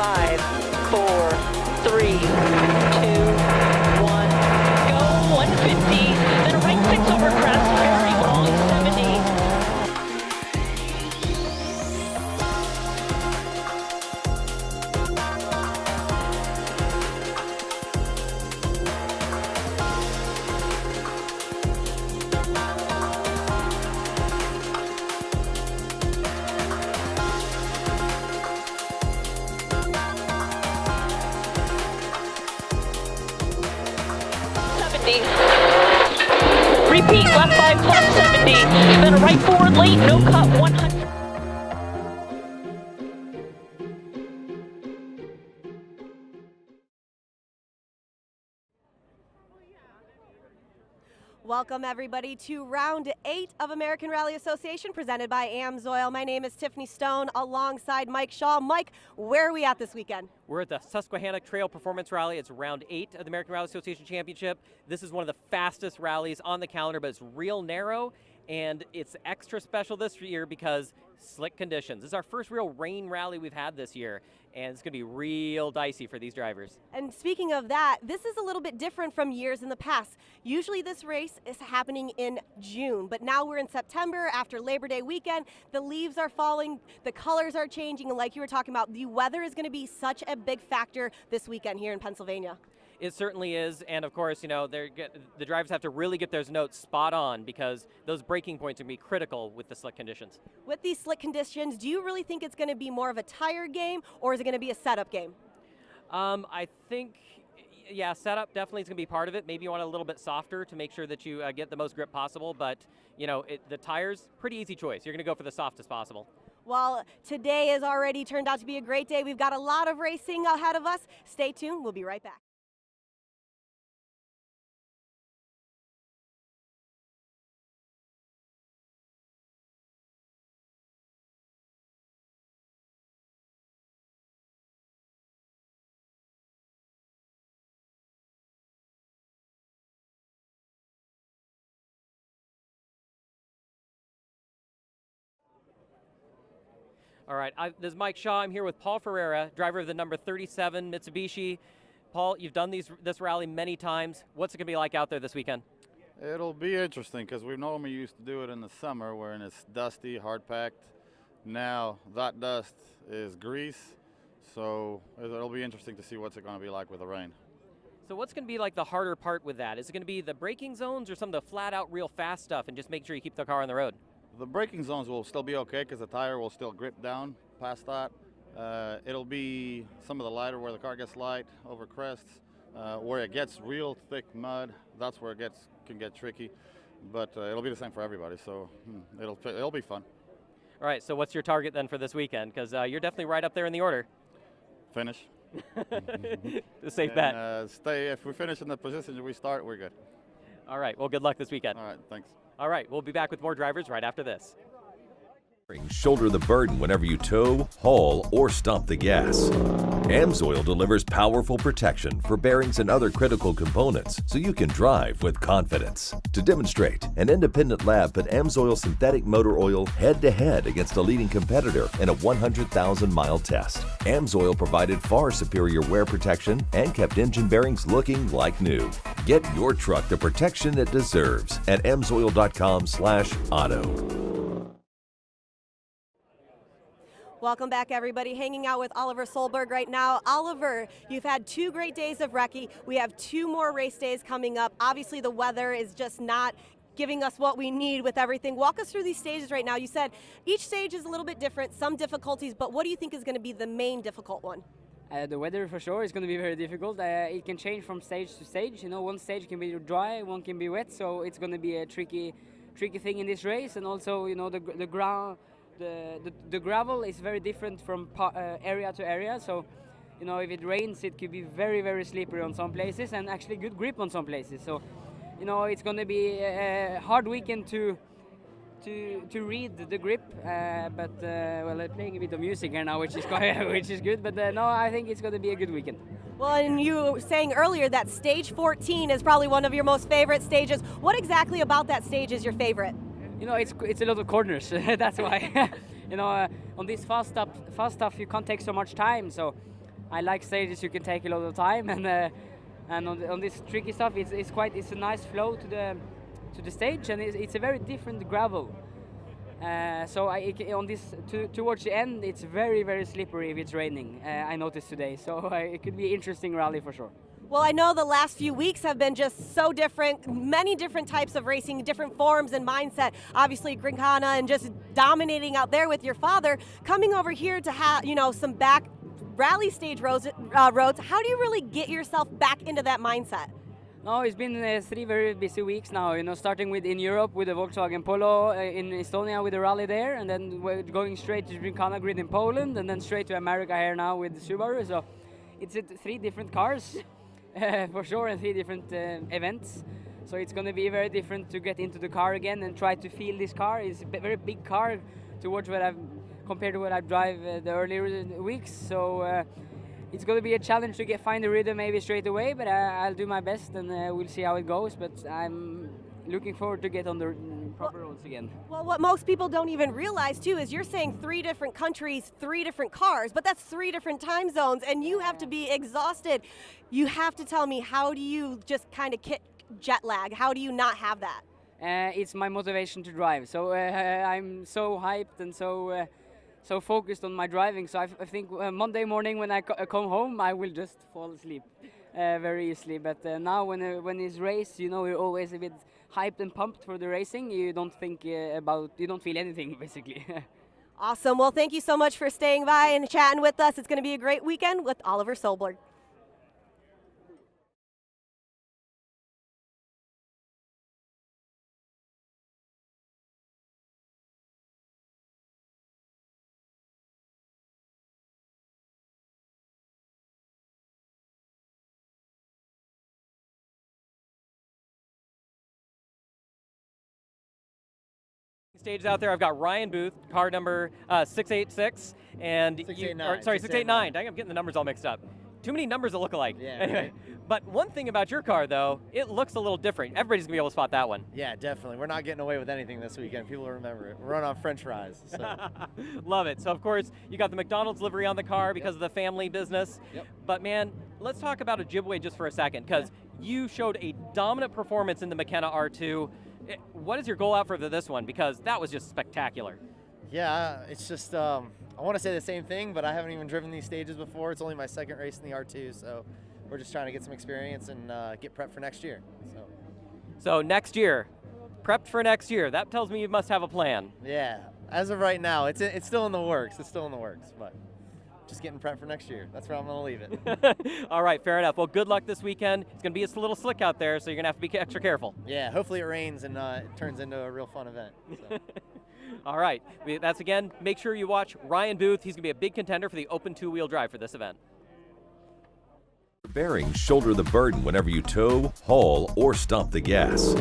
5, 4, 3, 2, 1, go. 150, then a right 6 over crest, very long 70. Repeat, left 5 plus 70, then a right forward late, no cut 100. Welcome everybody to round 8 of American Rally Association presented by AMSOIL. My name is Tiffany Stone alongside Mike Shaw. Mike, where are we at this weekend? We're at the Susquehanna Trail Performance Rally. It's round 8 of the American Rally Association Championship. This is one of the fastest rallies on the calendar, but it's real narrow, and it's extra special this year because slick conditions. This is our first real rain rally we've had this year, and it's going to be real dicey for these drivers. And speaking of that, this is a little bit different from years in the past. Usually this race is happening in June, but now we're in September after Labor Day weekend. The leaves are falling, the colors are changing, and like you were talking about, the weather is going to be such a big factor this weekend here in Pennsylvania. It certainly is, and of course, you know, the drivers have to really get those notes spot on because those braking points are going to be critical with the slick conditions. With these slick conditions, do you really think it's going to be more of a tire game, or is it going to be a setup game? I think, yeah, setup definitely is going to be part of it. Maybe you want it a little bit softer to make sure that you get the most grip possible, but, you know, the tires, pretty easy choice. You're going to go for the softest possible. Well, today has already turned out to be a great day. We've got a lot of racing ahead of us. Stay tuned. We'll be right back. All right, this is Mike Shaw. I'm here with Paul Ferreira, driver of the number 37 Mitsubishi. Paul, you've done this rally many times. What's it going to be like out there this weekend? It'll be interesting because we normally used to do it in the summer when it's dusty, hard-packed. Now that dust is grease, so it'll be interesting to see what's it going to be like with the rain. So what's going to be like the harder part with that? Is it going to be the braking zones or some of the flat-out real fast stuff and just make sure you keep the car on the road? The braking zones will still be okay because the tire will still grip down past that. It'll be some of the lighter where the car gets light over crests, where it gets real thick mud. That's where it can get tricky, but it'll be the same for everybody. So it'll be fun. All right. So what's your target then for this weekend? Because you're definitely right up there in the order. Finish. The safe bet. If we finish in the position we start, we're good. All right. Well, good luck this weekend. All right. Thanks. All right, we'll be back with more drivers right after this. Shoulder the burden whenever you tow, haul, or stomp the gas. AMSOIL delivers powerful protection for bearings and other critical components so you can drive with confidence. To demonstrate, an independent lab put AMSOIL synthetic motor oil head-to-head against a leading competitor in a 100,000-mile test. AMSOIL provided far superior wear protection and kept engine bearings looking like new. Get your truck the protection it deserves at amsoil.com/auto. Welcome back, everybody. Hanging out with Oliver Solberg right now. Oliver, you've had 2 great days of recce. We have 2 more race days coming up. Obviously, the weather is just not giving us what we need with everything. Walk us through these stages right now. You said each stage is a little bit different, some difficulties, but what do you think is going to be the main difficult one? The weather for sure is going to be very difficult. It can change from stage to stage. You know, one stage can be dry, one can be wet, so it's going to be a tricky thing in this race. And also, you know, the ground. The gravel is very different from area to area, so you know, if it rains it could be very, very slippery on some places and actually good grip on some places. So you know, it's going to be a hard weekend to read the grip, but well, I'm playing a bit of music here now, which is which is good, but no, I think it's going to be a good weekend. Well, and you were saying earlier that stage 14 is probably one of your most favorite stages. What exactly about that stage is your favorite? You know, it's a lot of corners. That's why. You know, on this fast stuff, you can't take so much time. So I like stages you can take a lot of time, and on this tricky stuff, it's a nice flow to the stage, and it's a very different gravel. So towards the end, it's very, very slippery if it's raining. I noticed today, so it could be an interesting rally for sure. Well, I know the last few weeks have been just so different, many different types of racing, different forms and mindset. Obviously, Grincana and just dominating out there with your father, coming over here to have, some back rally stage roads. How do you really get yourself back into that mindset? No, it's been 3 very busy weeks now, starting in Europe with the Volkswagen Polo, in Estonia with the rally there, and then we're going straight to Grincana Grid in Poland, and then straight to America here now with the Subaru. So it's 3 different cars. For sure, and 3 different events. So it's going to be very different to get into the car again and try to feel this car. It's a very big car towards compared to what I drive the earlier weeks. So it's going to be a challenge to find the rhythm maybe straight away, but I'll do my best, and we'll see how it goes. But I'm looking forward to get on the proper roads again. Well, what most people don't even realize too is you're saying 3 different countries, 3 different cars, but that's 3 different time zones, and you have to be exhausted. You have to tell me, how do you just kind of kick jet lag? How do you not have that? It's my motivation to drive. So I'm so hyped and so focused on my driving. So I think Monday morning when I come home, I will just fall asleep very easily. But now when it's race, you're always a bit hyped and pumped for the racing. You don't think you don't feel anything basically. Awesome. Well, thank you so much for staying by and chatting with us. It's going to be a great weekend with Oliver Solberg. Stage out there, I've got Ryan Booth, car number 686, and 689. 689. Dang, I'm getting the numbers all mixed up. Too many numbers that look alike. Yeah. Anyway, but one thing about your car, though, it looks a little different. Everybody's gonna be able to spot that one. Yeah, definitely. We're not getting away with anything this weekend. People will remember it. We're running on French fries. So. Love it. So of course you got the McDonald's livery on the car because of the family business. Yep. But man, let's talk about Ojibwe just for a second, because you showed a dominant performance in the McKenna R2. What is your goal out for this one? Because that was just spectacular. Yeah, it's just, I want to say the same thing, but I haven't even driven these stages before. It's only my 2nd race in the R2, so we're just trying to get some experience and get prepped for next year. So next year, prepped for next year. That tells me you must have a plan. Yeah, as of right now, it's still in the works. It's still in the works, but just getting prepped for next year. That's where I'm going to leave it. All right, fair enough. Well, good luck this weekend. It's going to be a little slick out there, so you're going to have to be extra careful. Yeah, hopefully it rains and it turns into a real fun event. So. All right, that's again, make sure you watch Ryan Booth. He's going to be a big contender for the open 2-wheel drive for this event. Bearings shoulder the burden whenever you tow, haul, or stomp the gas.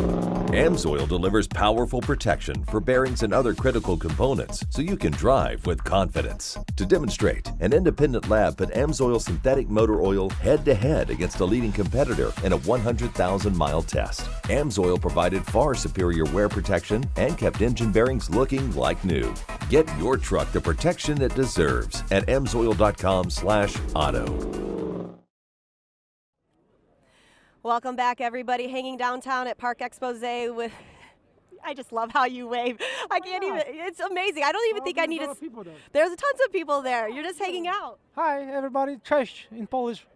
AMSOIL delivers powerful protection for bearings and other critical components so you can drive with confidence. To demonstrate, an independent lab put AMSOIL synthetic motor oil head-to-head against a leading competitor in a 100,000-mile test. AMSOIL provided far superior wear protection and kept engine bearings looking like new. Get your truck the protection it deserves at amsoil.com/auto. Welcome back, everybody. Hanging downtown at Park Exposé with. I just love how you wave. I can't even. It's amazing. I don't even think I need to. There's tons of people there. You're just hanging out. Hi, everybody. Cześć in Polish.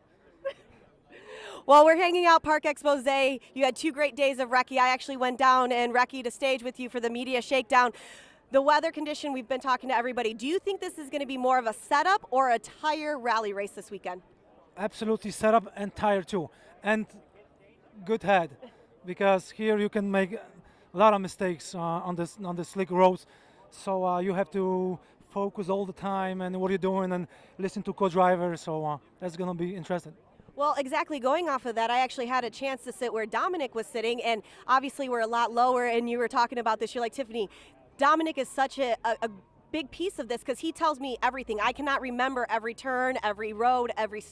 Well, we're hanging out Park Exposé. You had 2 great days of recce. I actually went down and recce'd a stage with you for the media shakedown. The weather condition, we've been talking to everybody. Do you think this is going to be more of a setup or a tire rally race this weekend? Absolutely setup and tire too. And good head, because here you can make a lot of mistakes on the slick roads. So you have to focus all the time and what you're doing and listen to co-driver. So that's going to be interesting. Well, exactly. Going off of that, I actually had a chance to sit where Dominic was sitting, and obviously we're a lot lower, and you were talking about this. You're like, Tiffany, Dominic is such a big piece of this because he tells me everything. I cannot remember every turn, every road, every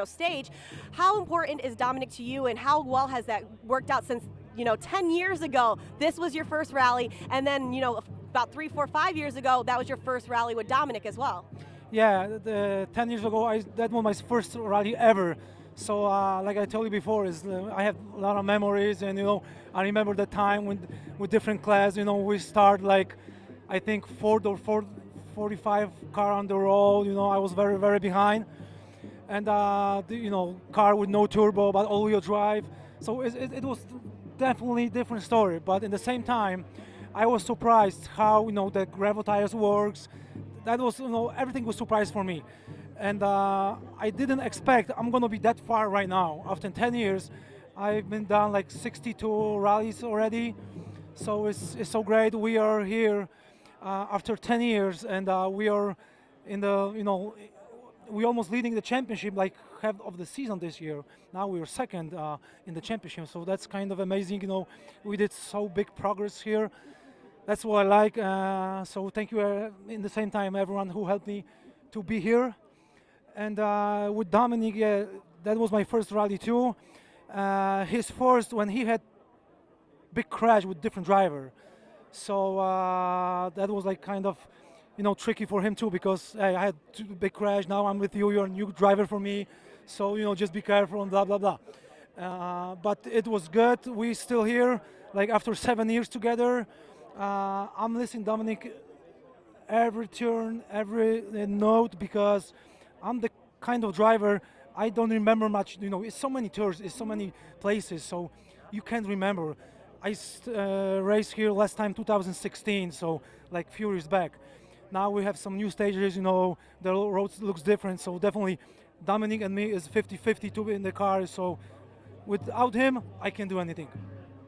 stage. How important is Dominic to you, and how well has that worked out since 10 years ago this was your first rally, and then about 3, 4, 5 years ago that was your first rally with Dominic as well? Yeah, 10 years ago, that was my first rally ever. So, like I told you before, I have a lot of memories, and I remember the time when with different class. We start like, I think fourth or 45 car on the roll. I was very very behind, and car with no turbo but all-wheel drive. So it was definitely a different story. But in the same time, I was surprised how the gravel tires works. That was everything was surprise for me, and I didn't expect I'm gonna be that far right now. After 10 years, I've been done like 62 rallies already. So it's so great. We are here after 10 years, and we are in the we almost leading the championship like half of the season this year. Now we are second in the championship, so that's kind of amazing. We did so big progress here. That's what I like. So thank you in the same time everyone who helped me to be here. And with Dominic, yeah, that was my first rally too. His first when he had big crash with different driver. So that was like kind of tricky for him too, because hey, I had two big crash. Now I'm with you. You're a new driver for me, so just be careful and blah blah blah. But it was good. We still here, like after 7 years together. I'm listening Dominic every turn, every note, because I'm the kind of driver I don't remember much. It's so many tours, it's so many places, so you can't remember. I raced here last time 2016, so like few years back. Now we have some new stages. The roads looks different, so definitely Dominic and me is 50-50 to be in the car. So without him, I can't do anything.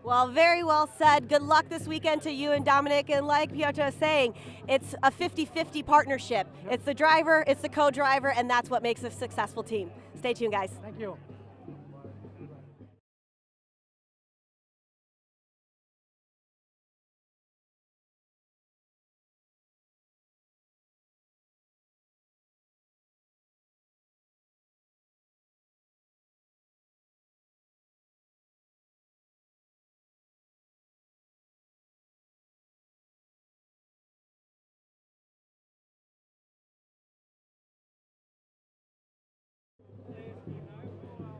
Well, very well said. Good luck this weekend to you and Dominic. And like Piotr is saying, it's a 50-50 partnership. Yep. It's the driver, it's the co-driver, and that's what makes a successful team. Stay tuned, guys. Thank you.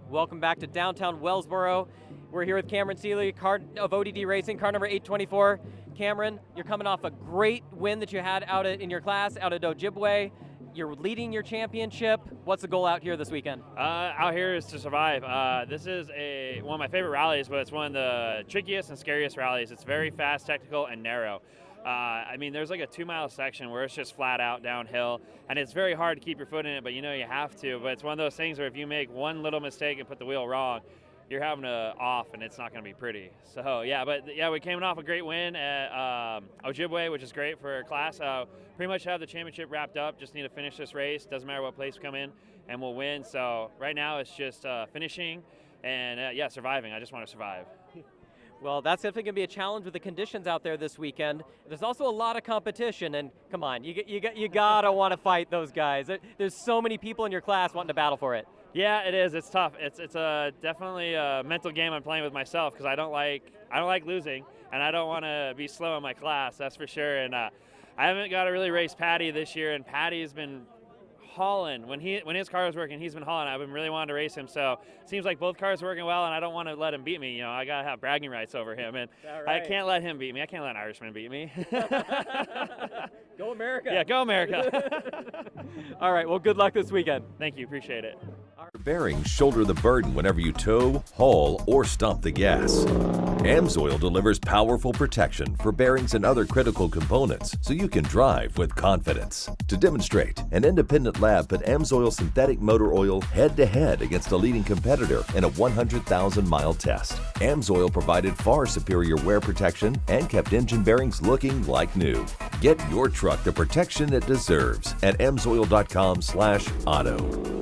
Welcome back to downtown Wellsboro. We're here with Cameron Seeley, car of ODD Racing, car number 824. Cameron, you're coming off a great win that you had out in your class, out at Ojibwe. You're leading your championship. What's the goal out here this weekend? Out here is to survive. This is one of my favorite rallies, but it's one of the trickiest and scariest rallies. It's very fast, technical, and narrow. I mean, there's like a 2-mile section where it's just flat out downhill, and it's very hard to keep your foot in it, but you have to. But it's one of those things where if you make one little mistake and put the wheel wrong, you're having to off, and it's not going to be pretty. So yeah, we came off a great win at Ojibwe, which is great for our class. Pretty much have the championship wrapped up. Just need to finish this race. Doesn't matter what place we come in, and we'll win. So right now it's just finishing and surviving. I just want to survive. Well, that's definitely going to be a challenge with the conditions out there this weekend. There's also a lot of competition, and come on, you gotta want to fight those guys. There's so many people in your class wanting to battle for it. Yeah, it is. It's tough. It's definitely a mental game I'm playing with myself, because I don't like losing, and I don't want to be slow in my class. That's for sure. And I haven't got to really race Patty this year, and Patty's been hauling. When his car was working, he's been hauling. I've been really wanting to race him, so it seems like both cars are working well, and I don't want to let him beat me. I gotta have bragging rights over him, and right. I can't let him beat me. I can't let an Irishman beat me. Go America. Yeah, go America. All right, well, good luck this weekend. Thank you, appreciate it. Bearings shoulder the burden whenever you tow, haul, or stomp the gas. AMSOIL delivers powerful protection for bearings and other critical components, so you can drive with confidence. To demonstrate, an independent lab put AMSOIL synthetic motor oil head-to-head against a leading competitor in a 100,000-mile test. AMSOIL provided far superior wear protection and kept engine bearings looking like new. Get your truck the protection it deserves at amsoil.com/auto.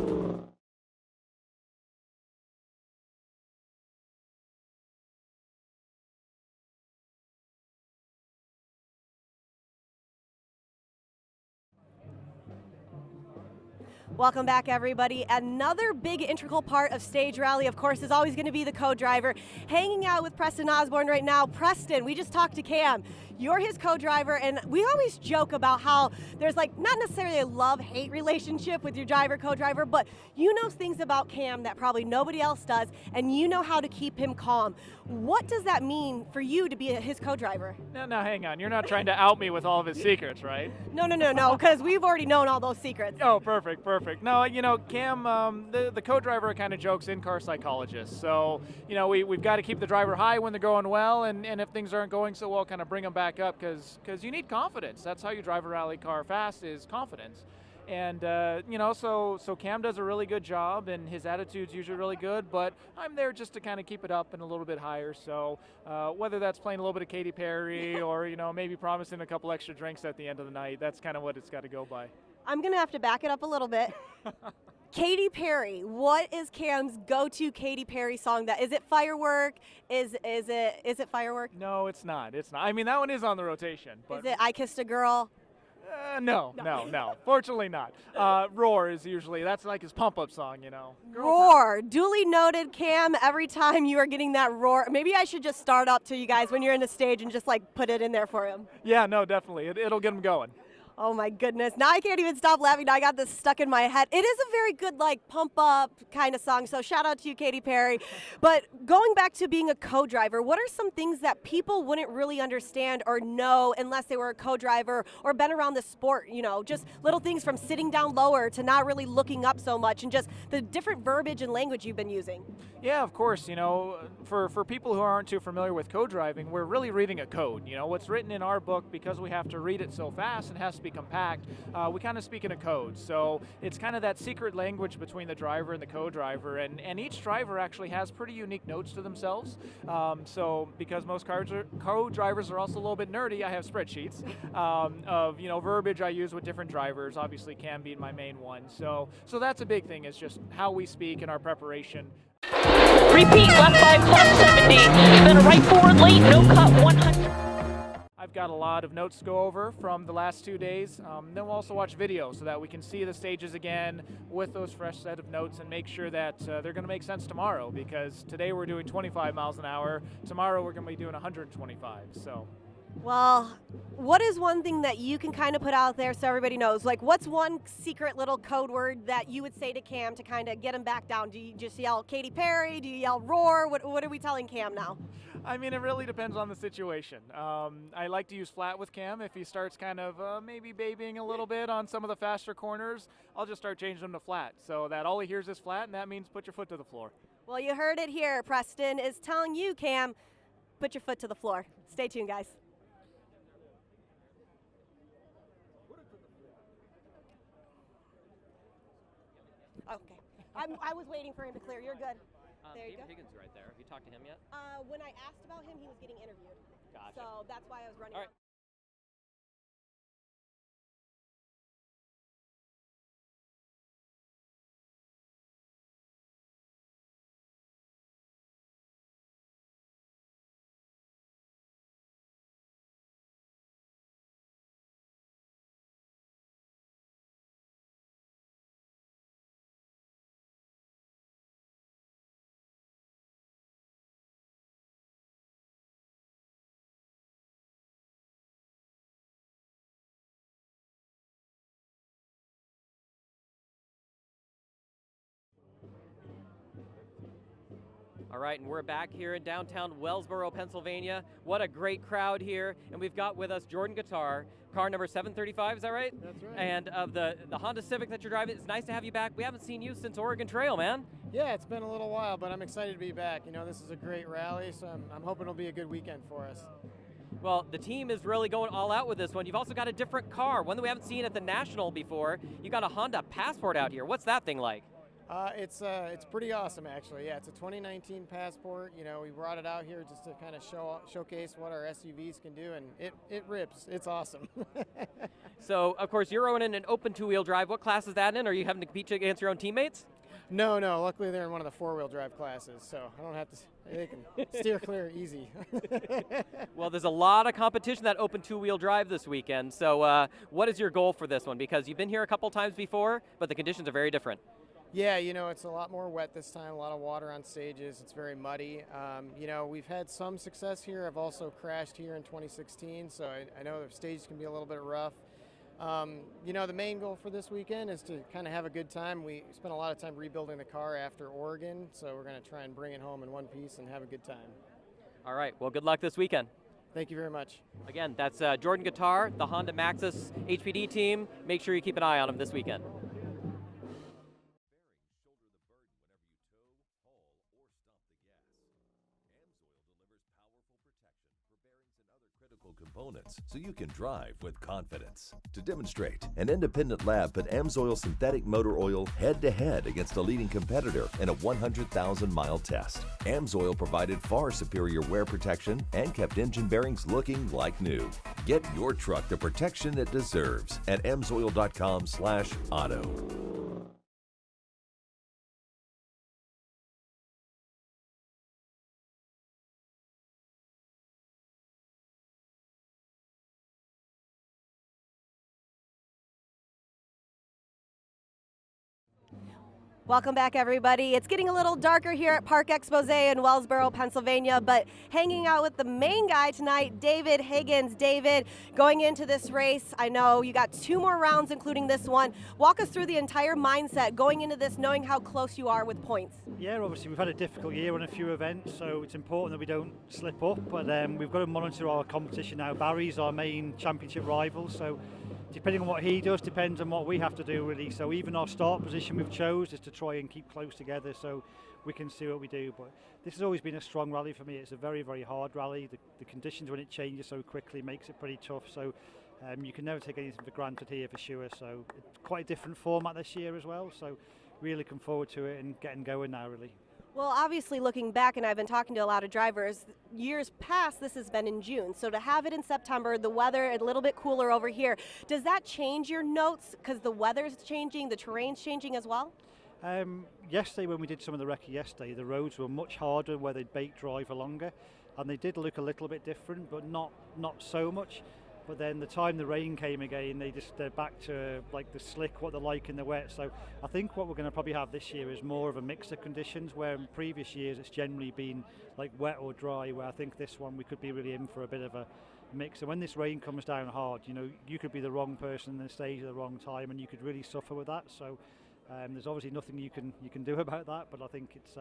Welcome back, everybody. Another big integral part of stage rally, of course, is always going to be the co-driver. Hanging out with Preston Osborne right now. Preston, we just talked to Cam. You're his co-driver, and we always joke about how there's like not necessarily a love-hate relationship with your driver, co-driver, but you know things about Cam that probably nobody else does, and you know how to keep him calm. What does that mean for you to be his co-driver? Now, hang on. You're not trying to out me with all of his secrets, right? No, because we've already known all those secrets. Oh, perfect. No, you know, Cam, the co-driver kind of jokes in-car psychologist. So, you know, we've got to keep the driver high when they're going well, and if things aren't going so well, kind of bring them back up because you need confidence. That's how you drive a rally car fast, is confidence. And, you know, so Cam does a really good job, and his attitude's usually really good, but I'm there just to kind of keep it up and a little bit higher. So whether that's playing a little bit of Katy Perry or, you know, maybe promising a couple extra drinks at the end of the night, that's kind of what it's got to go by. I'm going to have to back it up a little bit. Katy Perry, what is Cam's go-to Katy Perry song? That is it Firework? Is it Firework? No, it's not. I mean, that one is on the rotation. But is it I Kissed a Girl? No. Fortunately not. Roar is usually, that's like his pump-up song, you know. Roar. Duly noted, Cam. Every time you are getting that roar, maybe I should just start up to you guys when you're in the stage and just like put it in there for him. Yeah, no, definitely. It'll get him going. Oh my goodness. Now I can't even stop laughing. Now I got this stuck in my head. It is a very good like pump up kind of song. So shout out to you, Katy Perry. But going back to being a co-driver, what are some things that people wouldn't really understand or know unless they were a co-driver or been around the sport, you know, just little things from sitting down lower to not really looking up so much and just the different verbiage and language you've been using? Yeah, of course. You know, for people who aren't too familiar with co-driving, we're really reading a code. You know, what's written in our book, because we have to read it so fast and it has to be compact, we kind of speak in a code. So it's kind of that secret language between the driver and the co-driver, and each driver actually has pretty unique notes to themselves. So because most co-drivers are also a little bit nerdy, I have spreadsheets of, you know, verbiage I use with different drivers, obviously Cam being my main one. So that's a big thing, is just how we speak in our preparation. Repeat, left 5 plus 70, then a right forward late, no cut 100. I've got a lot of notes to go over from the last 2 days. Then we'll also watch video so that we can see the stages again with those fresh set of notes and make sure that they're going to make sense tomorrow, because today we're doing 25 miles an hour. Tomorrow we're going to be doing 125. So. Well, what is one thing that you can kind of put out there so everybody knows? Like, what's one secret little code word that you would say to Cam to kind of get him back down? Do you just yell Katy Perry? Do you yell roar? What are we telling Cam now? I mean, it really depends on the situation. I like to use flat with Cam. If he starts kind of maybe babying a little bit on some of the faster corners, I'll just start changing him to flat, so that all he hears is flat, and that means put your foot to the floor. Well, you heard it here. Preston is telling you, Cam, put your foot to the floor. Stay tuned, guys. Okay. I was waiting for him to clear. You're good. There you go. Higgins right there. Have you talked to him yet? When I asked about him, he was getting interviewed. Gotcha. So that's why I was running. All right. All right, and we're back here in downtown Wellsboro, Pennsylvania. What a great crowd here. And we've got with us Jordan Guitar, car number 735, is that right? That's right. And of the Honda Civic that you're driving. It's nice to have you back. We haven't seen you since Oregon Trail, man. Yeah, it's been a little while, but I'm excited to be back. You know, this is a great rally, so I'm hoping it'll be a good weekend for us. Well, the team is really going all out with this one. You've also got a different car, one that we haven't seen at the National before. You got a Honda Passport out here. What's that thing like? It's pretty awesome, actually. Yeah, it's a 2019 Passport. You know, we brought it out here just to kind of showcase what our SUVs can do, and it rips. It's awesome. So, of course, you're running an open two-wheel drive. What class is that in? Are you having to compete against your own teammates? No, luckily they're in one of the four-wheel drive classes, so I don't have to, they can steer clear easy. Well, there's a lot of competition that open two-wheel drive this weekend, so what is your goal for this one? Because you've been here a couple times before, but the conditions are very different. Yeah, it's a lot more wet this time, a lot of water on stages. It's very muddy. We've had some success here. I've also crashed here in 2016, so I know the stages can be a little bit rough. The main goal for this weekend is to kind of have a good time. We spent a lot of time rebuilding the car after Oregon, so we're going to try and bring it home in one piece and have a good time. All right, well, good luck this weekend. Thank you very much. Again, that's Jordan Guitar, the Honda Maxxis HPD team. Make sure you keep an eye on him this weekend. Components so you can drive with confidence. To demonstrate, an independent lab put AMSOIL synthetic motor oil head-to-head against a leading competitor in a 100,000-mile test. AMSOIL provided far superior wear protection and kept engine bearings looking like new. Get your truck the protection it deserves at amsoil.com/auto. Welcome back, everybody. It's getting a little darker here at Park Expose in Wellsboro, Pennsylvania, but hanging out with the main guy tonight, David Higgins. David, going into this race, I know you got 2 more rounds, including this one. Walk us through the entire mindset going into this, knowing how close you are with points. Yeah, obviously we've had a difficult year on a few events, so it's important that we don't slip up, but we've got to monitor our competition now. Barry's our main championship rival, so depending on what he does depends on what we have to do, really. So even our start position we've chose is to try and keep close together so we can see what we do. But this has always been a strong rally for me. It's a very, very hard rally. The conditions when it changes so quickly makes it pretty tough. So you can never take anything for granted here for sure. So it's quite a different format this year as well. So really looking forward to it and getting going now, really. Well, obviously looking back, and I've been talking to a lot of drivers, years past this has been in June. So to have it in September, the weather a little bit cooler over here, does that change your notes because the weather's changing, the terrain's changing as well? Yesterday when we did some of the recce yesterday, the roads were much harder where they'd bake dry for longer, and they did look a little bit different, but not so much. But then the time the rain came again, they're back to like the slick, what they're like in the wet. So I think what we're going to probably have this year is more of a mix of conditions, where in previous years it's generally been like wet or dry, where I think this one we could be really in for a bit of a mix. And when this rain comes down hard, you could be the wrong person in the stage at the wrong time, and you could really suffer with that. So there's obviously nothing you can do about that, but I think it's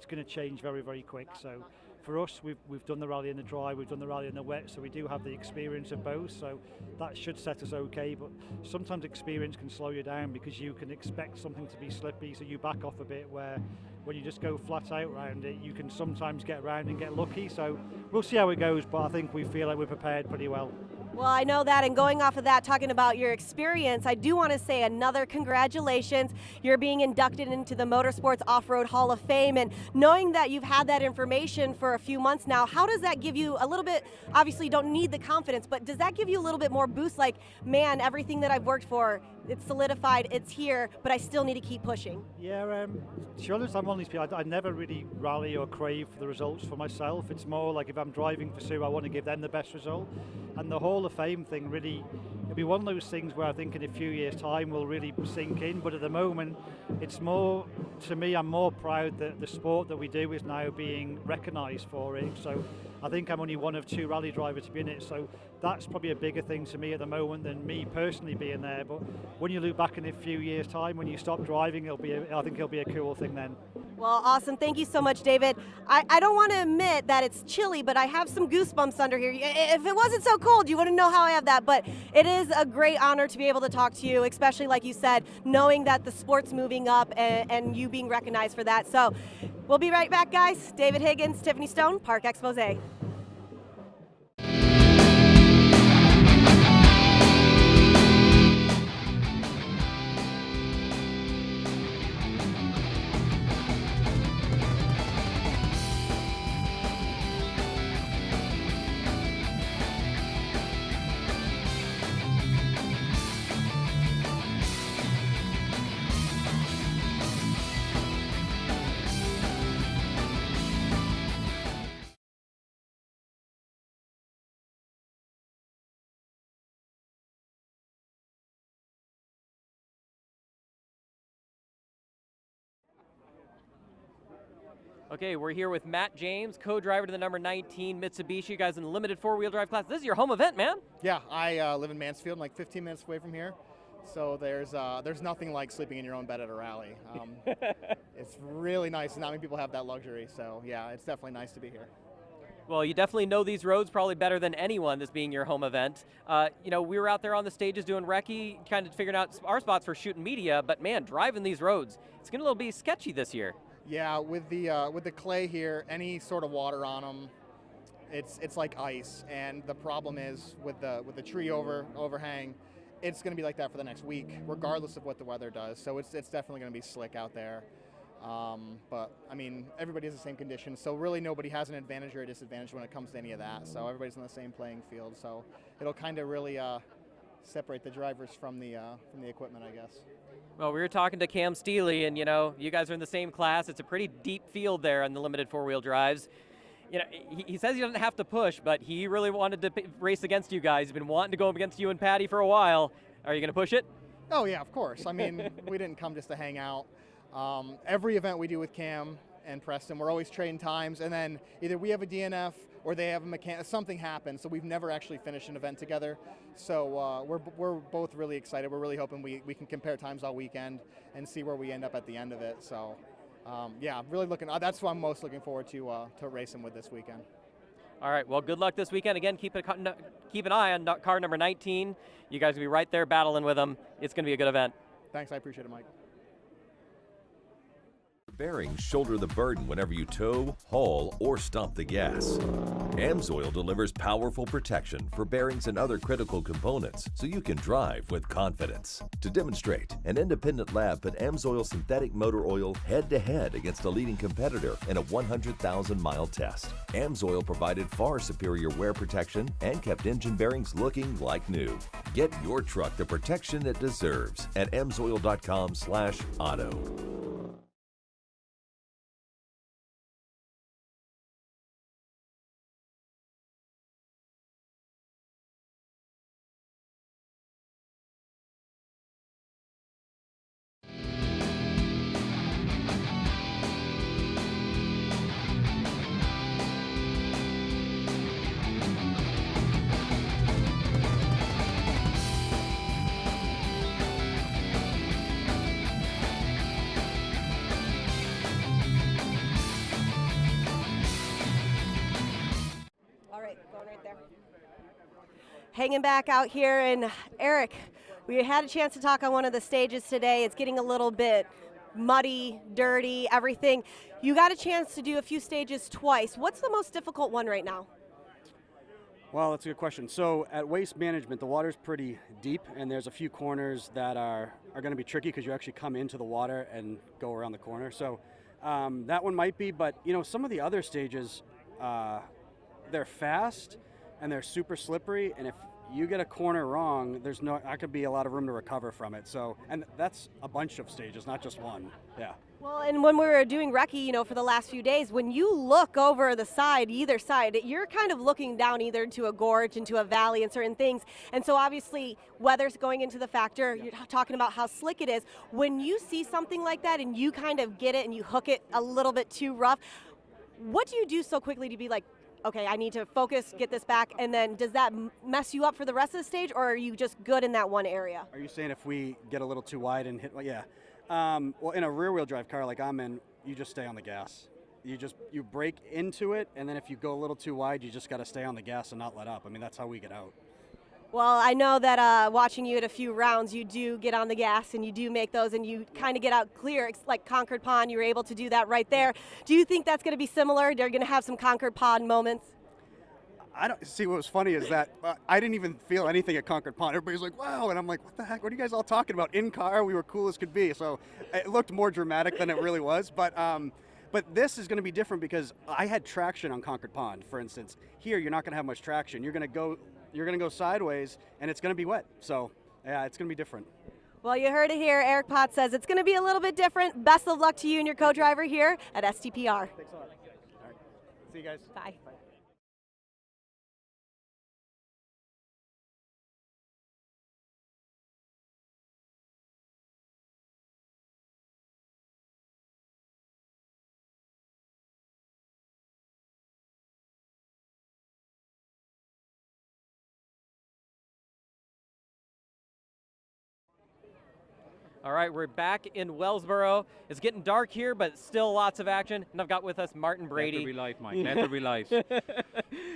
going to change very, very quick. So for us, we've done the rally in the dry, we've done the rally in the wet, so we do have the experience of both, so that should set us okay. But sometimes experience can slow you down because you can expect something to be slippy, so you back off a bit, where when you just go flat out around it, you can sometimes get around and get lucky. So we'll see how it goes, but I think we feel like we're prepared pretty well. Well, I know that, and going off of that, talking about your experience, I do want to say another congratulations. You're being inducted into the Motorsports Off-Road Hall of Fame, and knowing that you've had that information for a few months now, how does that give you a little bit, obviously you don't need the confidence, but does that give you a little bit more boost, like, man, everything that I've worked for, it's solidified, it's here, but I still need to keep pushing? Yeah, to be honest, I'm one of these people, I never really rally or crave for the results for myself. It's more like if I'm driving for Sue, I want to give them the best result. And the Hall of Fame thing really, it'll be one of those things where I think in a few years' time will really sink in, but at the moment, it's more, to me, I'm more proud that the sport that we do is now being recognised for it. So I think I'm only one of 2 rally drivers to be in it, so that's probably a bigger thing to me at the moment than me personally being there. But when you look back in a few years' time, when you stop driving, I think it'll be a cool thing then. Well, awesome. Thank you so much, David. I don't want to admit that it's chilly, but I have some goosebumps under here. If it wasn't so cold, you wouldn't know how I have that, but it is a great honor to be able to talk to you, especially like you said, knowing that the sport's moving up and you being recognized for that. So we'll be right back, guys. David Higgins, Tiffany Stone, Park Expose. Okay, we're here with Matt James, co-driver to the number 19 Mitsubishi. You guys in the limited four-wheel drive class. This is your home event, man. Yeah, I live in Mansfield, I'm like 15 minutes away from here. So there's nothing like sleeping in your own bed at a rally. It's really nice, and not many people have that luxury. So yeah, it's definitely nice to be here. Well, you definitely know these roads probably better than anyone, this being your home event. You know, we were out there on the stages doing recce, kind of figuring out our spots for shooting media, but man, driving these roads, it's going to be sketchy this year. Yeah, with the clay here, any sort of water on them, it's like ice. And the problem is with the tree overhang, it's going to be like that for the next week, regardless of what the weather does. So it's definitely going to be slick out there. But I mean, everybody has the same conditions, so really nobody has an advantage or a disadvantage when it comes to any of that. So everybody's on the same playing field. So it'll kind of really separate the drivers from the equipment, I guess. Well, we were talking to Cam Steely, and you know, you guys are in the same class. It's a pretty deep field there on the limited four-wheel drives. You know, he says he doesn't have to push, but he really wanted to race against you guys. He's been wanting to go up against you and Patty for a while. Are you going to push it? Oh yeah, of course. I mean, we didn't come just to hang out. Every event we do with Cam and Preston, we're always trading times, and then either we have a DNF or they have a mechanic. Something happens, so we've never actually finished an event together. So we're both really excited. We're really hoping we can compare times all weekend and see where we end up at the end of it. So yeah, really looking. That's what I'm most looking forward to racing with this weekend. All right, well, good luck this weekend. Again, keep an eye on car number 19. You guys will be right there battling with them. It's going to be a good event. Thanks, I appreciate it, Mike. Bearings shoulder the burden whenever you tow, haul, or stomp the gas. AMSOIL delivers powerful protection for bearings and other critical components so you can drive with confidence. To demonstrate, an independent lab put AMSOIL synthetic motor oil head-to-head against a leading competitor in a 100,000-mile test. AMSOIL provided far superior wear protection and kept engine bearings looking like new. Get your truck the protection it deserves at amsoil.com/auto. Hanging back out here, and Eric, we had a chance to talk on one of the stages today. It's getting a little bit muddy, dirty, everything. You got a chance to do a few stages twice. What's the most difficult one right now? Well, that's a good question. So at Waste Management, the water's pretty deep, and there's a few corners that are going to be tricky because you actually come into the water and go around the corner. So that one might be, but you know, some of the other stages, they're fast and they're super slippery, and if you get a corner wrong, there's not could be a lot of room to recover from it. So, and that's a bunch of stages, not just one. Yeah. Well, and when we were doing recce, you know, for the last few days, when you look over the side, either side, you're kind of looking down either to a gorge, into a valley, and certain things. And so obviously, weather's going into the factor. You're talking about how slick it is. When you see something like that and you kind of get it and you hook it a little bit too rough, what do you do so quickly to be like, okay, I need to focus, get this back, and then does that mess you up for the rest of the stage, or are you just good in that one area? Are you saying if we get a little too wide and hit, well, yeah. Well, in a rear-wheel drive car like I'm in, you just stay on the gas. You brake into it, and then if you go a little too wide, you just got to stay on the gas and not let up. I mean, that's how we get out. Well, I know that watching you at a few rounds, you do get on the gas and you do make those and you kind of get out clear. It's like Concord Pond, you were able to do that right there. Do you think that's going to be similar? They're going to have some Concord Pond moments? I don't see. What was funny is that I didn't even feel anything at Concord Pond. Everybody's like, wow, and I'm like, what the heck? What are you guys all talking about? In car, we were cool as could be. So it looked more dramatic than it really was. But this is going to be different because I had traction on Concord Pond, for instance. Here, you're not going to have much traction. You're going to go sideways, and it's going to be wet. So yeah, it's going to be different. Well, you heard it here. Eric Potts says it's going to be a little bit different. Best of luck to you and your co-driver here at Stpr. Thanks a lot. All right. See you guys. Bye. Bye. All right, we're back in Wellsboro. It's getting dark here, but still lots of action. And I've got with us Martin Brady. Let there be light, Mike. Let there be light.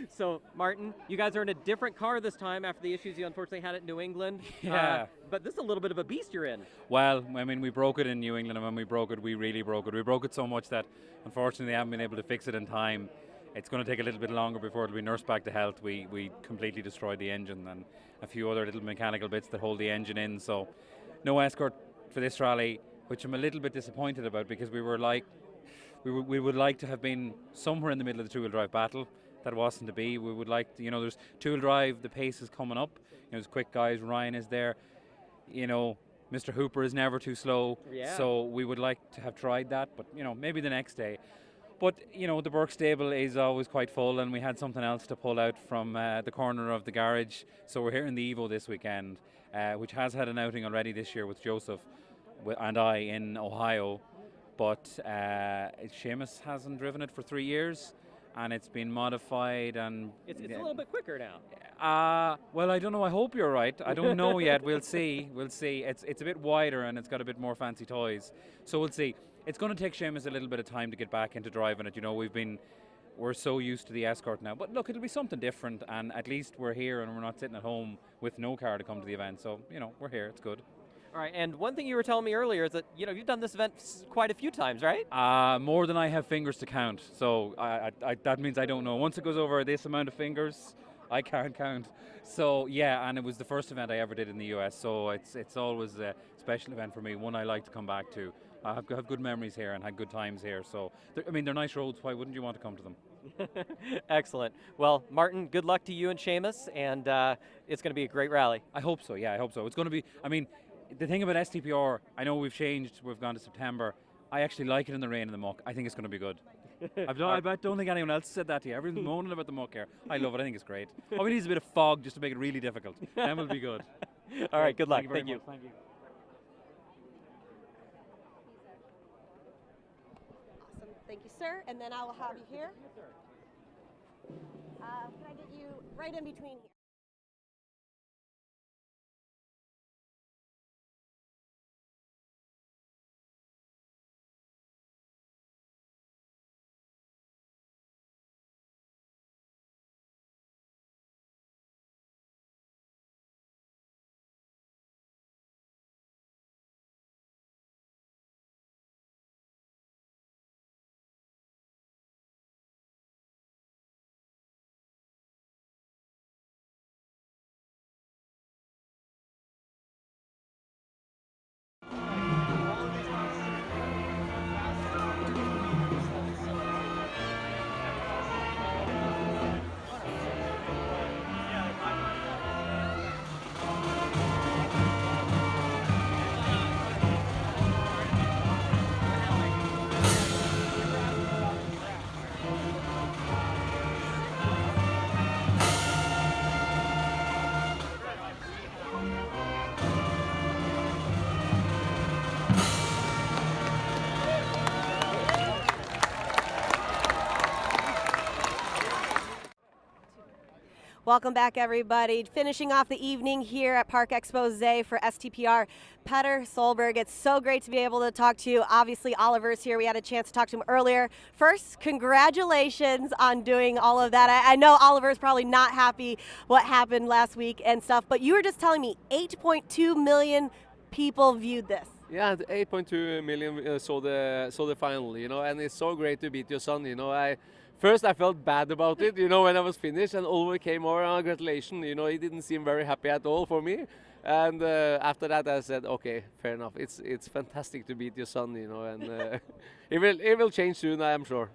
So, Martin, you guys are in a different car this time after the issues you unfortunately had at New England. Yeah. But this is a little bit of a beast you're in. Well, I mean, we broke it in New England, and when we broke it, we really broke it. We broke it so much that, unfortunately, I haven't been able to fix it in time. It's going to take a little bit longer before it'll be nursed back to health. We completely destroyed the engine and a few other little mechanical bits that hold the engine in. So, no escort for this rally, which I'm a little bit disappointed about, because we would like to have been somewhere in the middle of the two-wheel drive battle. That wasn't to be. We would like to, there's two-wheel drive, the pace is coming up. There's quick guys, Ryan is there. Mr. Hooper is never too slow. Yeah. So we would like to have tried that, but maybe the next day. But the Burke stable is always quite full, and we had something else to pull out from the corner of the garage. So we're here in the Evo this weekend, which has had an outing already this year with Joseph and I in Ohio. But Seamus hasn't driven it for 3 years, and it's been modified, and It's a little bit quicker now. well, I don't know. I hope you're right. I don't know yet. We'll see. We'll see. It's a bit wider, and it's got a bit more fancy toys. So we'll see. It's going to take Seamus a little bit of time to get back into driving it. We're so used to the Escort now. But look, it'll be something different, and at least we're here, and we're not sitting at home with no car to come to the event. So we're here. It's good. All right, and one thing you were telling me earlier is that you've done this event quite a few times, right? More than I have fingers to count. So that means I don't know. Once it goes over this amount of fingers, I can't count. So yeah, and it was the first event I ever did in the US. So it's always a special event for me. One I like to come back to. I have good memories here and had good times here. So they're nice roads. Why wouldn't you want to come to them? Excellent. Well, Martin, good luck to you and Seamus, and it's going to be a great rally. I hope so. Yeah, I hope so. It's going to be. The thing about Stpr, I know we've changed. We've gone to September. I actually like it in the rain and the muck. I think it's going to be good. I don't think anyone else said that to you. Everyone's moaning about the muck here. I love it. I think it's great. All we need is a bit of fog just to make it really difficult. Then we'll be good. All right. Good luck. Thank you. Thank you. Awesome. Thank you, sir. And then I will have you here. Can I get you right in between here? Welcome back, everybody. Finishing off the evening here at Park Expose for Stpr. Petter Solberg, it's so great to be able to talk to you. Obviously, Oliver's here. We had a chance to talk to him earlier. First, congratulations on doing all of that. I know Oliver's probably not happy what happened last week and stuff, but you were just telling me 8.2 million people viewed this. Yeah, 8.2 million saw the final, and it's so great to beat your son, First, I felt bad about it, when I was finished, and Oliver came over, congratulations, he didn't seem very happy at all for me. And after that, I said, okay, fair enough. It's fantastic to beat your son, and it will change soon, I am sure.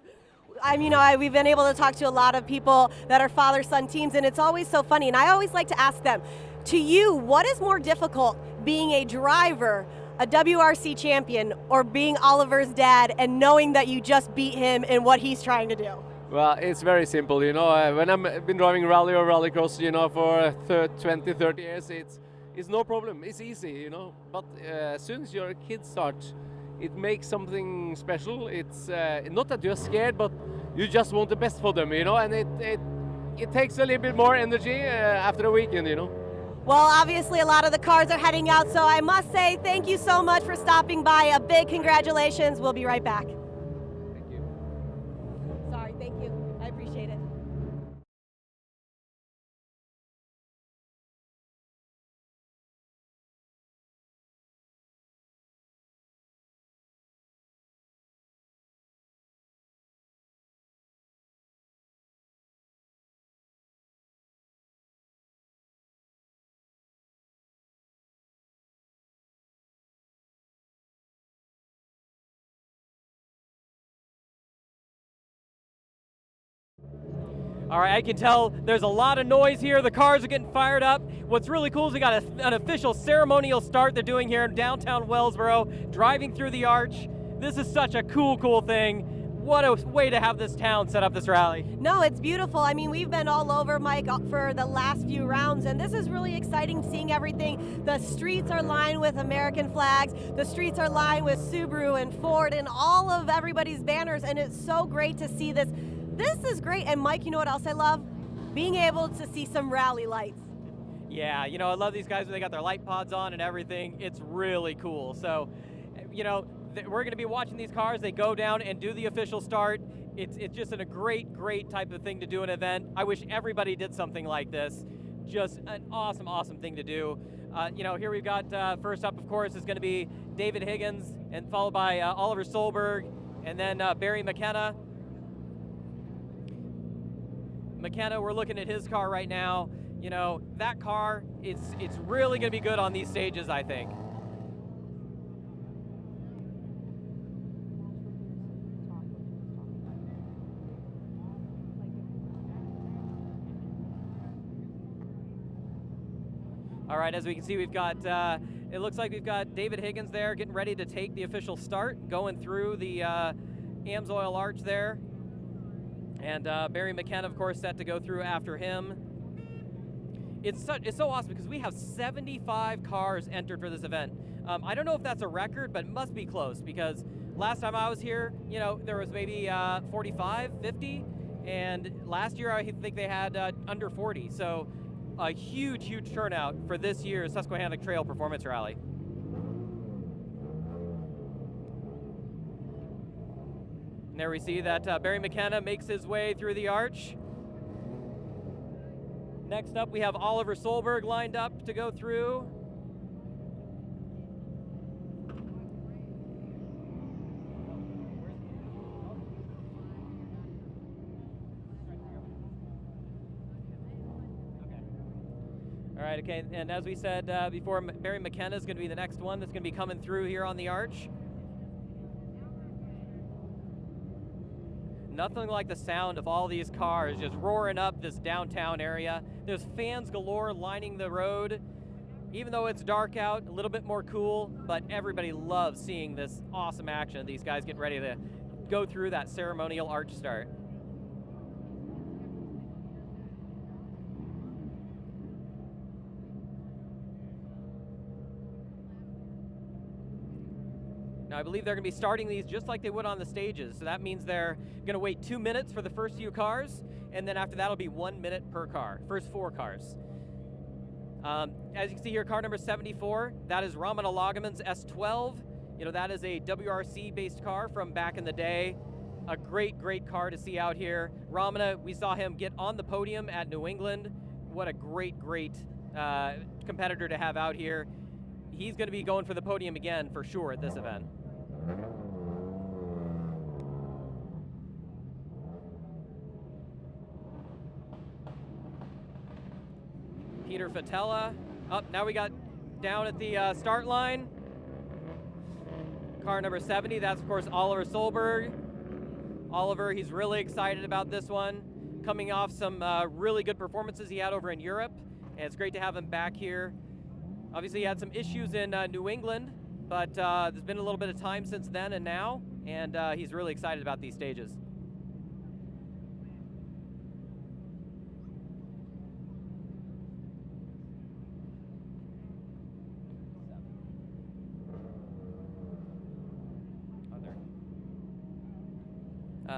We've been able to talk to a lot of people that are father-son teams, and it's always so funny. And I always like to ask them, to you, what is more difficult, being a driver, a WRC champion, or being Oliver's dad and knowing that you just beat him in what he's trying to do? Well, it's very simple, when I've been driving rally or rallycross, for 20, 30 years, it's no problem, it's easy, But as soon as your kids start, it makes something special. It's not that you're scared, but you just want the best for them, and it takes a little bit more energy after a weekend, Well, obviously a lot of the cars are heading out, so I must say thank you so much for stopping by. A big congratulations. We'll be right back. Thank you. Sorry, thank you. I appreciate it. All right, I can tell there's a lot of noise here. The cars are getting fired up. What's really cool is we got an official ceremonial start they're doing here in downtown Wellsboro, driving through the arch. This is such a cool thing. What a way to have this town set up this rally. No, it's beautiful. I mean, we've been all over, Mike, for the last few rounds, and this is really exciting seeing everything. The streets are lined with American flags. The streets are lined with Subaru and Ford and all of everybody's banners, and it's so great to see this. This is great. And Mike, you know what else I love? Being able to see some rally lights. Yeah, you know, I love these guys when they got their light pods on and everything. It's really cool. So, you know, we're going to be watching these cars. They go down and do the official start. It's just a great type of thing to do an event. I wish everybody did something like this. Just an awesome thing to do. You know, here we've got first up, of course, is going to be David Higgins, and followed by Oliver Solberg, and then Barry McKenna. McKenna, we're looking at his car right now. You know, that car, it's really going to be good on these stages, I think. All right, as we can see, we've got, it looks like we've got David Higgins there getting ready to take the official start, going through the AMSOIL arch there. And Barry McKenna, of course, set to go through after him. It's so awesome because we have 75 cars entered for this event. I don't know if that's a record, but it must be close because last time I was here, you know, there was maybe 45, 50, and last year I think they had under 40. So a huge turnout for this year's Susquehanna Trail Performance Rally. And there we see that Barry McKenna makes his way through the arch. Next up, we have Oliver Solberg lined up to go through. All right, okay, and as we said before, Barry McKenna is going to be the next one that's going to be coming through here on the arch. Nothing like the sound of all these cars just roaring up this downtown area. There's fans galore lining the road. Even though it's dark out, a little bit more cool, but everybody loves seeing this awesome action. These guys get ready to go through that ceremonial arch start. Now, I believe they're going to be starting these just like they would on the stages. So that means they're going to wait 2 minutes for the first few cars, and then after that it'll be 1 minute per car, first 4 cars. As you can see here, car number 74, that is Ramana Lagaman's S12. You know, that is a WRC-based car from back in the day. A great car to see out here. Ramana, we saw him get on the podium at New England. What a great competitor to have out here. He's going to be going for the podium again for sure at this event. Peter Fatella. Now we got down at the start line. Car number 70, that's of course Oliver Solberg. Oliver, he's really excited about this one. Coming off some really good performances he had over in Europe, and it's great to have him back here. Obviously, he had some issues in New England, but there's been a little bit of time since then and now, and he's really excited about these stages.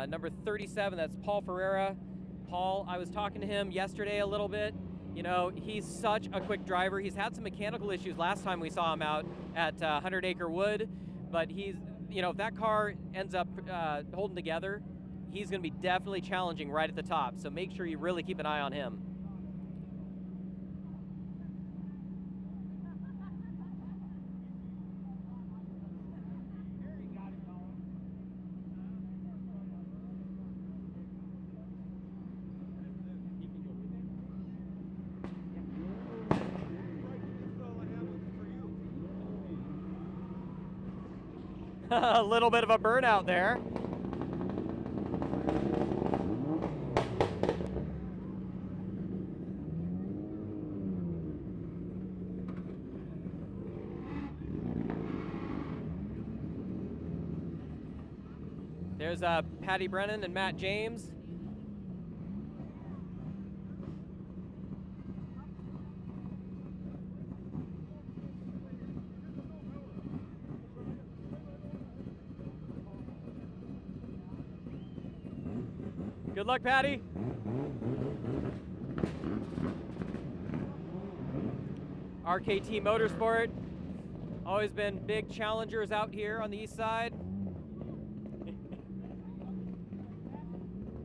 Number 37, that's Paul Ferreira. Paul, I was talking to him yesterday a little bit. You know, he's such a quick driver. He's had some mechanical issues last time we saw him out at 100 Acre Wood, but he's, you know, if that car ends up holding together, he's going to be definitely challenging right at the top. So make sure you really keep an eye on him. A little bit of a burnout there. There's Patty Brennan and Matt James. Good luck, Patty. RKT Motorsport, always been big challengers out here on the east side.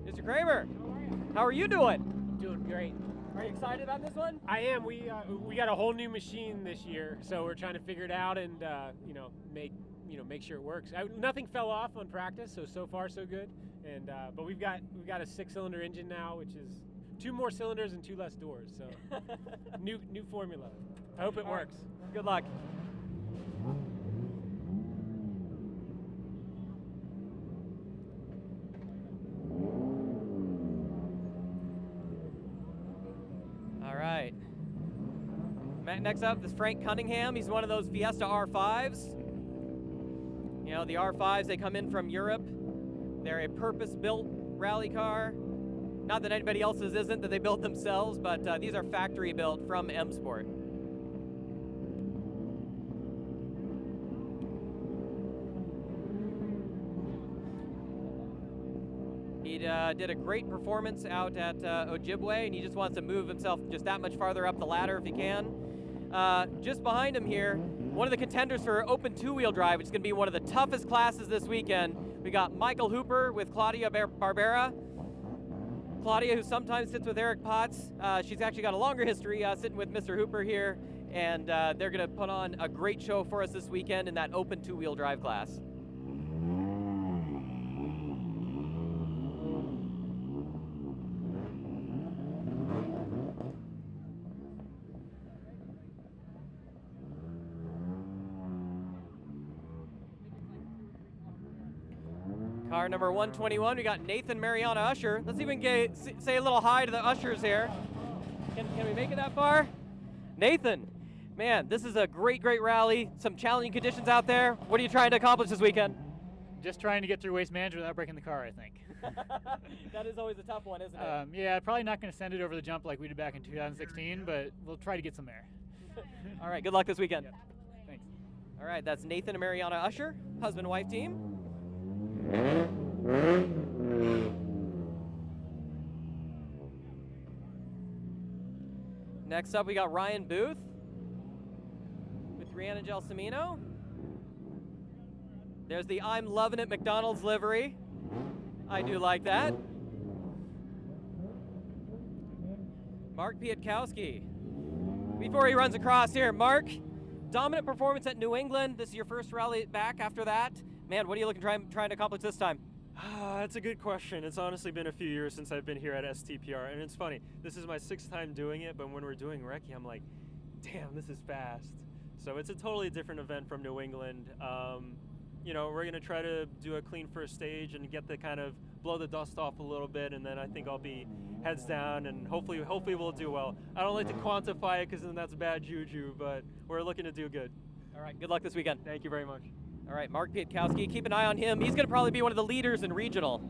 Mr. Kramer, how are you doing? Doing great. Are you excited about this one? I am. We got a whole new machine this year, so we're trying to figure it out and make sure it works. Nothing fell off on practice, so far so good. And but we've got a 6-cylinder engine now, which is 2 more cylinders and 2 less doors. So new formula. I hope it works. Good luck. All right. Next up is Frank Cunningham. He's one of those Fiesta R5s. You know, the R5s, they come in from Europe. They're a purpose-built rally car. Not that anybody else's isn't, that they built themselves, but these are factory-built from M Sport. He did a great performance out at Ojibwe, and he just wants to move himself just that much farther up the ladder if he can. Just behind him here, one of the contenders for open 2-wheel drive, which is going to be one of the toughest classes this weekend. We got Michael Hooper with Claudia Barbera. Claudia, who sometimes sits with Eric Potts, she's actually got a longer history sitting with Mr. Hooper here, and they're going to put on a great show for us this weekend in that open 2-wheel drive class. Car number 121, we got Nathan Mariano Usher. Let's see if we can say a little hi to the ushers here. Can we make it that far? Nathan, man, this is a great rally. Some challenging conditions out there. What are you trying to accomplish this weekend? Just trying to get through waste management without breaking the car, I think. That is always a tough one, isn't it? Yeah, probably not going to send it over the jump like we did back in 2016, but we'll try to get some there. All right, good luck this weekend. Yep. Thanks. All right, that's Nathan and Mariano Usher, husband-wife team. Next up, we got Ryan Booth with Rhiannon Gelsomino. There's the I'm Loving It McDonald's livery. I do like that. Mark Pietkowski. Before he runs across here, Mark, dominant performance at New England. This is your first rally back after that. Man, what are you looking trying to accomplish this time? That's a good question. It's honestly been a few years since I've been here at Stpr, and it's funny. This is my 6th time doing it, but when we're doing recce, I'm like, damn, this is fast. So it's a totally different event from New England. You know, we're gonna try to do a clean first stage and get the kind of blow the dust off a little bit, and then I think I'll be heads down, and hopefully we'll do well. I don't like to quantify it because then that's bad juju, but we're looking to do good. All right, good luck this weekend. Thank you very much. All right, Mark Pietkowski, keep an eye on him. He's going to probably be one of the leaders in regional.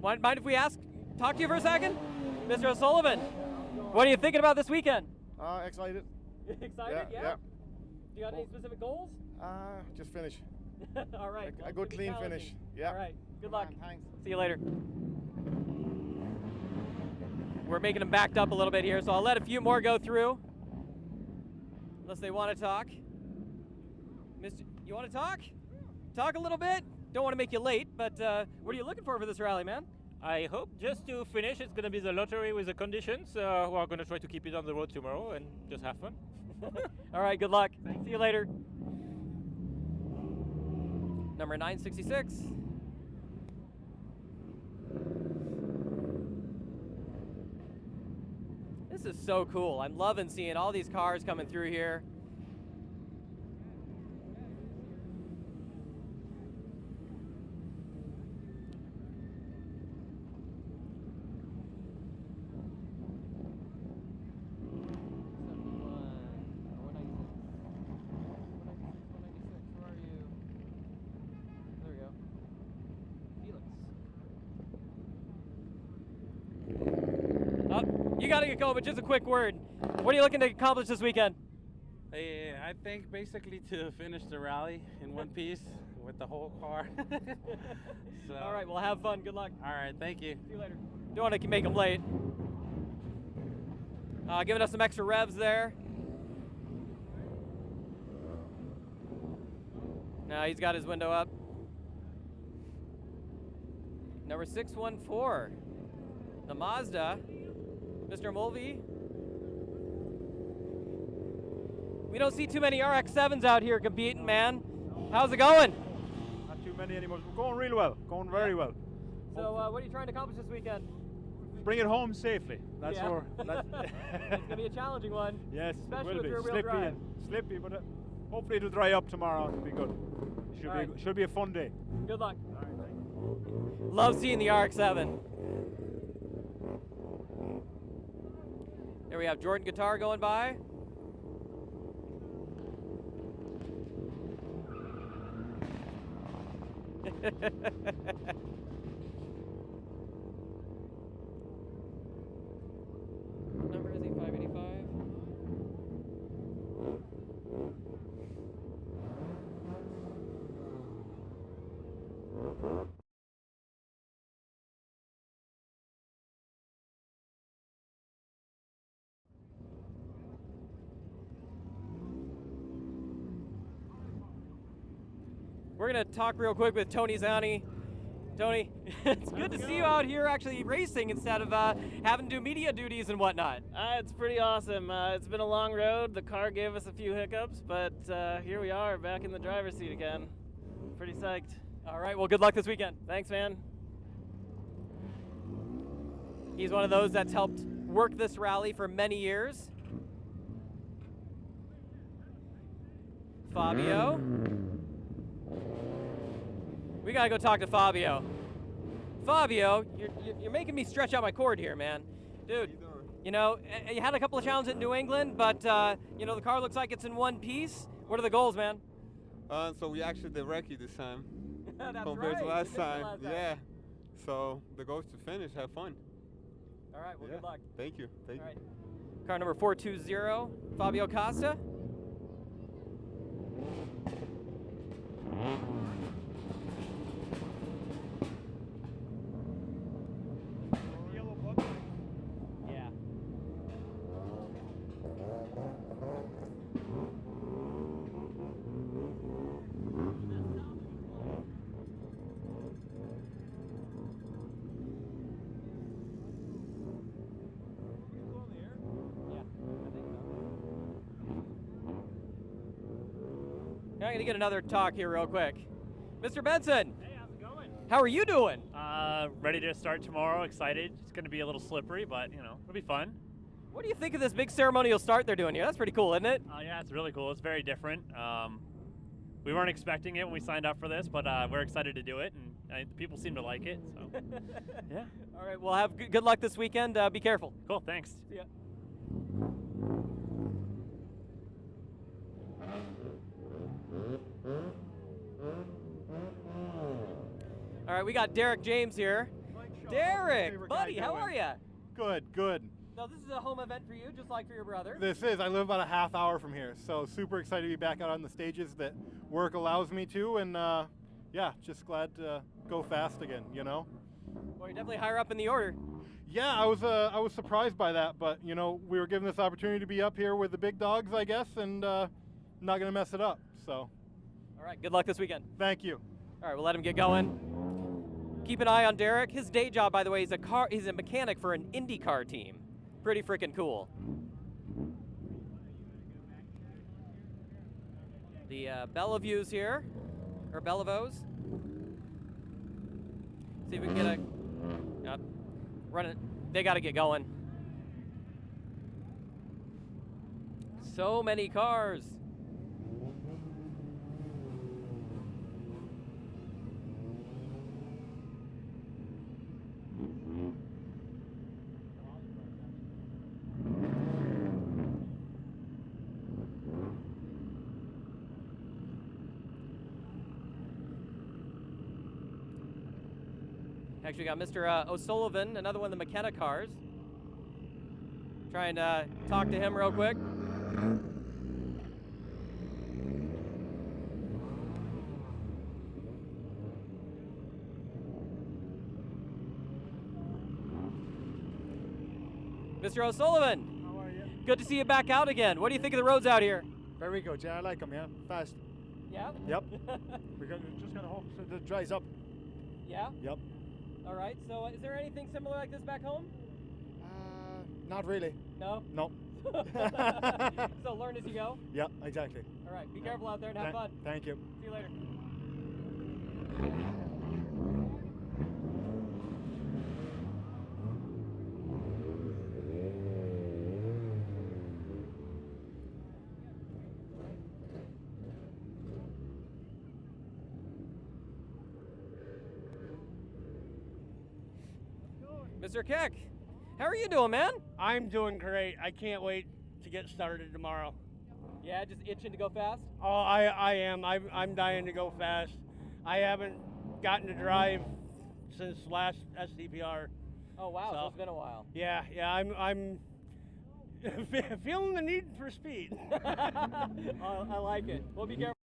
Mind if we talk to you for a second? Mr. O'Sullivan, what are you thinking about this weekend? Excited. Excited? Yeah. Do you got any specific goals? Just finish. All right. A good clean finish. Yeah. All right. Good luck. Thanks. See you later. We're making them backed up a little bit here, so I'll let a few more go through. Unless they want to talk. Mister, you want to talk? Talk a little bit? Don't want to make you late, but what are you looking for this rally, man? I hope just to finish. It's going to be the lottery with the conditions. We're going to try to keep it on the road tomorrow and just have fun. All right, good luck. See you later. Number 966. This is so cool. I'm loving seeing all these cars coming through here. You got to get going, but just a quick word. What are you looking to accomplish this weekend? I think basically to finish the rally in one piece with the whole car. So. All right, well, have fun. Good luck. All right, thank you. See you later. Don't want to make them late. Giving us some extra revs there. Now he's got his window up. Number 614, the Mazda. Mr. Mulvey. We don't see too many RX-7s out here competing, man. How's it going? Not too many anymore. We're going really well. Going very well. So what are you trying to accomplish this weekend? Bring it home safely. That's yeah. our. It's going to be a challenging one. Yes, especially it will with be. your wheel Slippy drive. Slippy, but hopefully it'll dry up tomorrow. It'll be good. Should be a fun day. Good luck. All right, thanks. Love seeing the RX-7. There we have Jordan Guitar going by. Number is he 585? We're going to talk real quick with Tony Zani. Tony, it's good to see you out here actually racing instead of having to do media duties and whatnot. It's pretty awesome. It's been a long road. The car gave us a few hiccups, but here we are back in the driver's seat again. Pretty psyched. All right, well, good luck this weekend. Thanks, man. He's one of those that's helped work this rally for many years. Fabio. We gotta go talk to Fabio. Fabio, you're making me stretch out my cord here, man. Dude, you know, you had a couple of challenges in New England, but, you know, the car looks like it's in one piece. What are the goals, man? So we actually did recce this time right. compared to last You did time. last time. Yeah. So the goal is to finish, have fun. All right, well, good luck. Thank you. Thank you. Car number 420, Fabio Costa. Yeah. I'm going to get another talk here real quick. Mr. Benson. Hey, how's it going? How are you doing? Ready to start tomorrow. Excited. It's going to be a little slippery, but, you know, it'll be fun. What do you think of this big ceremonial start they're doing here? That's pretty cool, isn't it? Yeah, it's really cool. It's very different. We weren't expecting it when we signed up for this, but we're excited to do it, and people seem to like it. So, yeah. All right, well, have good luck this weekend. Be careful. Cool, thanks. See ya. All right, we got Derek James here. Derek, buddy, how are you? Good, good. Now this is a home event for you, just like for your brother. This is. I live about a half hour from here, so super excited to be back out on the stages that work allows me to, and yeah, just glad to go fast again, you know? Well, you're definitely higher up in the order. Yeah, I was surprised by that, but you know, we were given this opportunity to be up here with the big dogs, I guess, and not gonna mess it up, so. All right, good luck this weekend. Thank you. All right, we'll let him get going. Keep an eye on Derek. His day job, by the way, he's a mechanic for an IndyCar team. Pretty freaking cool. The Bellevues here, or Bellevos. See if we can get a run it. They got to get going. So many cars. Actually got Mr. O'Sullivan, another one of the McKenna cars. Trying to talk to him real quick. Mr. O'Sullivan. How are you? Good to see you back out again. What do you think of the roads out here? Very good, yeah, I like them, yeah. Fast. Yeah? Yep. We're just going to hope so it dries up. Yeah? Yep. All right, so is there anything similar like this back home? Not really. No? No. So learn as you go? Yeah, exactly. All right, be careful out there and have fun. Thank you. See you later. Mr. Keck, how are you doing, man? I'm doing great. I can't wait to get started tomorrow. Yeah, just itching to go fast? Oh, I am. I'm dying to go fast. I haven't gotten to drive since last STPR. Oh wow, so it's been a while. Yeah, I'm feeling the need for speed. I like it. Well, be careful.